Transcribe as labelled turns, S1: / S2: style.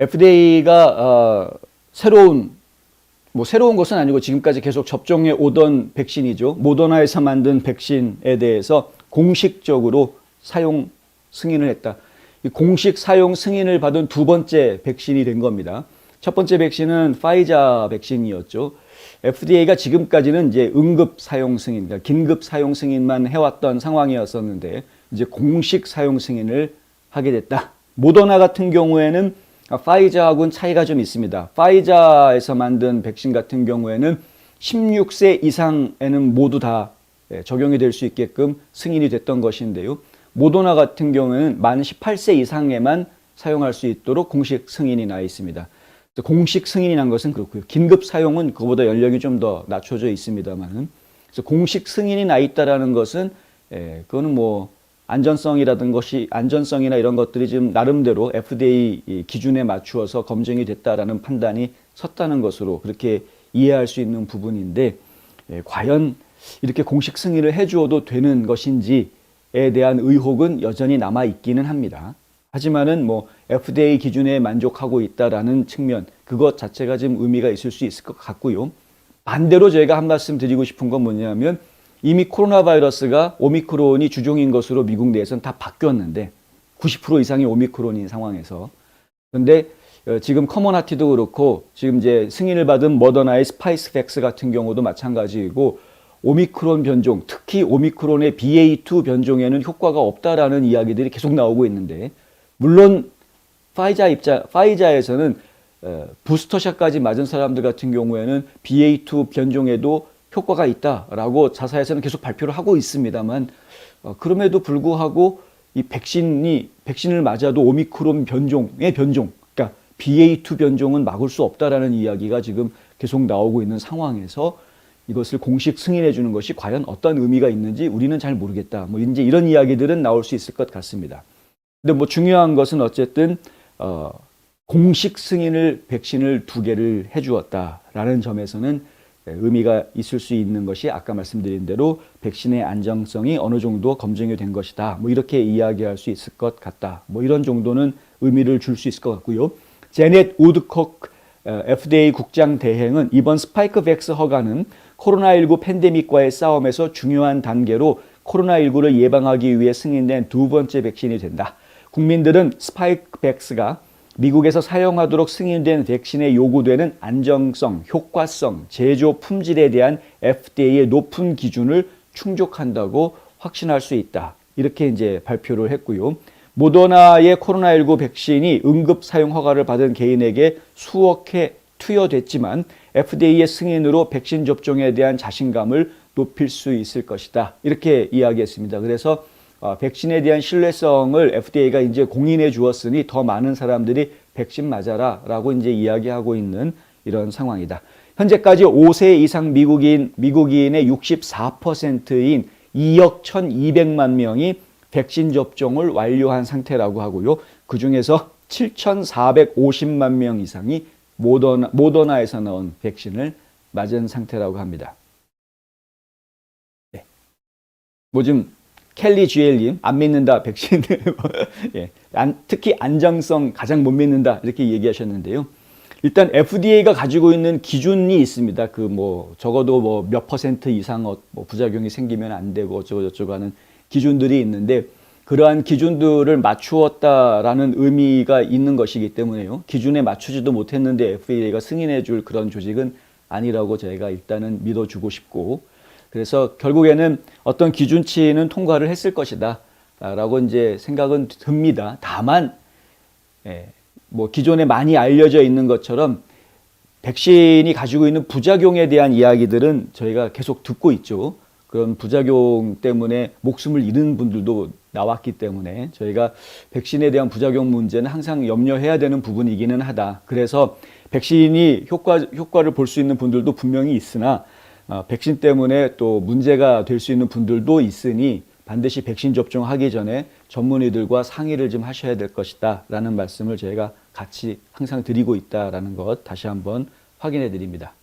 S1: FDA가 새로운 것은 아니고 지금까지 계속 접종해 오던 백신이죠. 모더나에서 만든 백신에 대해서 공식적으로 사용 승인을 했다. 이 공식 사용 승인을 받은 두 번째 백신이 된 겁니다. 첫 번째 백신은 파이자 백신이었죠. FDA가 지금까지는 이제 응급 사용 승인, 그러니까 긴급 사용 승인만 해왔던 상황이었었는데 이제 공식 사용 승인을 하게 됐다. 모더나 같은 경우에는 파이자하고는 차이가 좀 있습니다. 파이자에서 만든 백신 같은 경우에는 16세 이상에는 모두 다 적용이 될 수 있게끔 승인이 됐던 것인데요. 모더나 같은 경우에는 만 18세 이상에만 사용할 수 있도록 공식 승인이 나 있습니다. 공식 승인이 난 것은 그렇고요. 긴급 사용은 그보다 연령이 좀 더 낮춰져 있습니다만, 그래서 공식 승인이 나 있다라는 것은 그거는 뭐 안전성이나 이런 것들이 지금 나름대로 FDA 기준에 맞추어서 검증이 됐다라는 판단이 섰다는 것으로 그렇게 이해할 수 있는 부분인데, 과연 이렇게 공식 승인을 해주어도 되는 것인지에 대한 의혹은 여전히 남아 있기는 합니다. 하지만은 뭐 FDA 기준에 만족하고 있다라는 측면, 그것 자체가 지금 의미가 있을 수 있을 것 같고요. 반대로 저희가 한 말씀 드리고 싶은 건 뭐냐면, 이미 코로나 바이러스가 오미크론이 주종인 것으로 미국 내에서는 다 바뀌었는데 90% 이상이 오미크론인 상황에서, 그런데 지금 커먼하티도 그렇고 지금 이제 승인을 받은 머더나의 스파이스팩스 같은 경우도 마찬가지이고, 오미크론 변종, 특히 오미크론의 BA2 변종에는 효과가 없다라는 이야기들이 계속 나오고 있는데, 물론 파이자에서는 부스터샷까지 맞은 사람들 같은 경우에는 BA2 변종에도 효과가 있다라고 자사에서는 계속 발표를 하고 있습니다만, 그럼에도 불구하고 이 백신을 맞아도 오미크론 변종의 변종, 그러니까 BA2 변종은 막을 수 없다라는 이야기가 지금 계속 나오고 있는 상황에서 이것을 공식 승인해 주는 것이 과연 어떤 의미가 있는지 우리는 잘 모르겠다. 뭐 이제 이런 이야기들은 나올 수 있을 것 같습니다. 근데 뭐 중요한 것은 어쨌든 공식 승인을 백신을 2개를 해주었다라는 점에서는 의미가 있을 수 있는 것이 아까 말씀드린 대로 백신의 안정성이 어느 정도 검증이 된 것이다. 뭐 이렇게 이야기할 수 있을 것 같다. 뭐 이런 정도는 의미를 줄 수 있을 것 같고요. 제넷 우드콕 FDA 국장 대행은 이번 스파이크백스 허가는 코로나19 팬데믹과의 싸움에서 중요한 단계로 코로나19를 예방하기 위해 승인된 2번째 백신이 된다. 국민들은 스파이크백스가 미국에서 사용하도록 승인된 백신에 요구되는 안정성, 효과성, 제조 품질에 대한 FDA의 높은 기준을 충족한다고 확신할 수 있다. 이렇게 이제 발표를 했고요. 모더나의 코로나19 백신이 응급 사용 허가를 받은 개인에게 수억 회 투여됐지만 FDA의 승인으로 백신 접종에 대한 자신감을 높일 수 있을 것이다. 이렇게 이야기했습니다. 그래서 백신에 대한 신뢰성을 FDA가 이제 공인해 주었으니 더 많은 사람들이 백신 맞아라 라고 이제 이야기하고 있는 이런 상황이다. 현재까지 5세 이상 미국인의 64%인 2억 1,200만 명이 백신 접종을 완료한 상태라고 하고요. 그 중에서 7,450만 명 이상이 모더나에서 나온 백신을 맞은 상태라고 합니다. 네. 뭐 좀 켈리 GL님 안 믿는다 백신 예. 특히 안정성 가장 못 믿는다 이렇게 얘기하셨는데요. 일단 FDA가 가지고 있는 기준이 있습니다. 그 뭐 적어도 뭐 몇 % 이상 뭐 부작용이 생기면 안 되고 어쩌고 저쩌고 하는 기준들이 있는데, 그러한 기준들을 맞추었다라는 의미가 있는 것이기 때문에요. 기준에 맞추지도 못했는데 FDA가 승인해 줄 그런 조직은 아니라고 저희가 일단은 믿어주고 싶고, 그래서 결국에는 어떤 기준치는 통과를 했을 것이다 라고 이제 생각은 듭니다. 다만 뭐 기존에 많이 알려져 있는 것처럼 백신이 가지고 있는 부작용에 대한 이야기들은 저희가 계속 듣고 있죠. 그런 부작용 때문에 목숨을 잃은 분들도 나왔기 때문에 저희가 백신에 대한 부작용 문제는 항상 염려해야 되는 부분이기는 하다. 그래서 백신이 효과를 볼 수 있는 분들도 분명히 있으나 백신 때문에 또 문제가 될 수 있는 분들도 있으니 반드시 백신 접종하기 전에 전문의들과 상의를 좀 하셔야 될 것이다 라는 말씀을 저희가 같이 항상 드리고 있다라는 것 다시 한번 확인해 드립니다.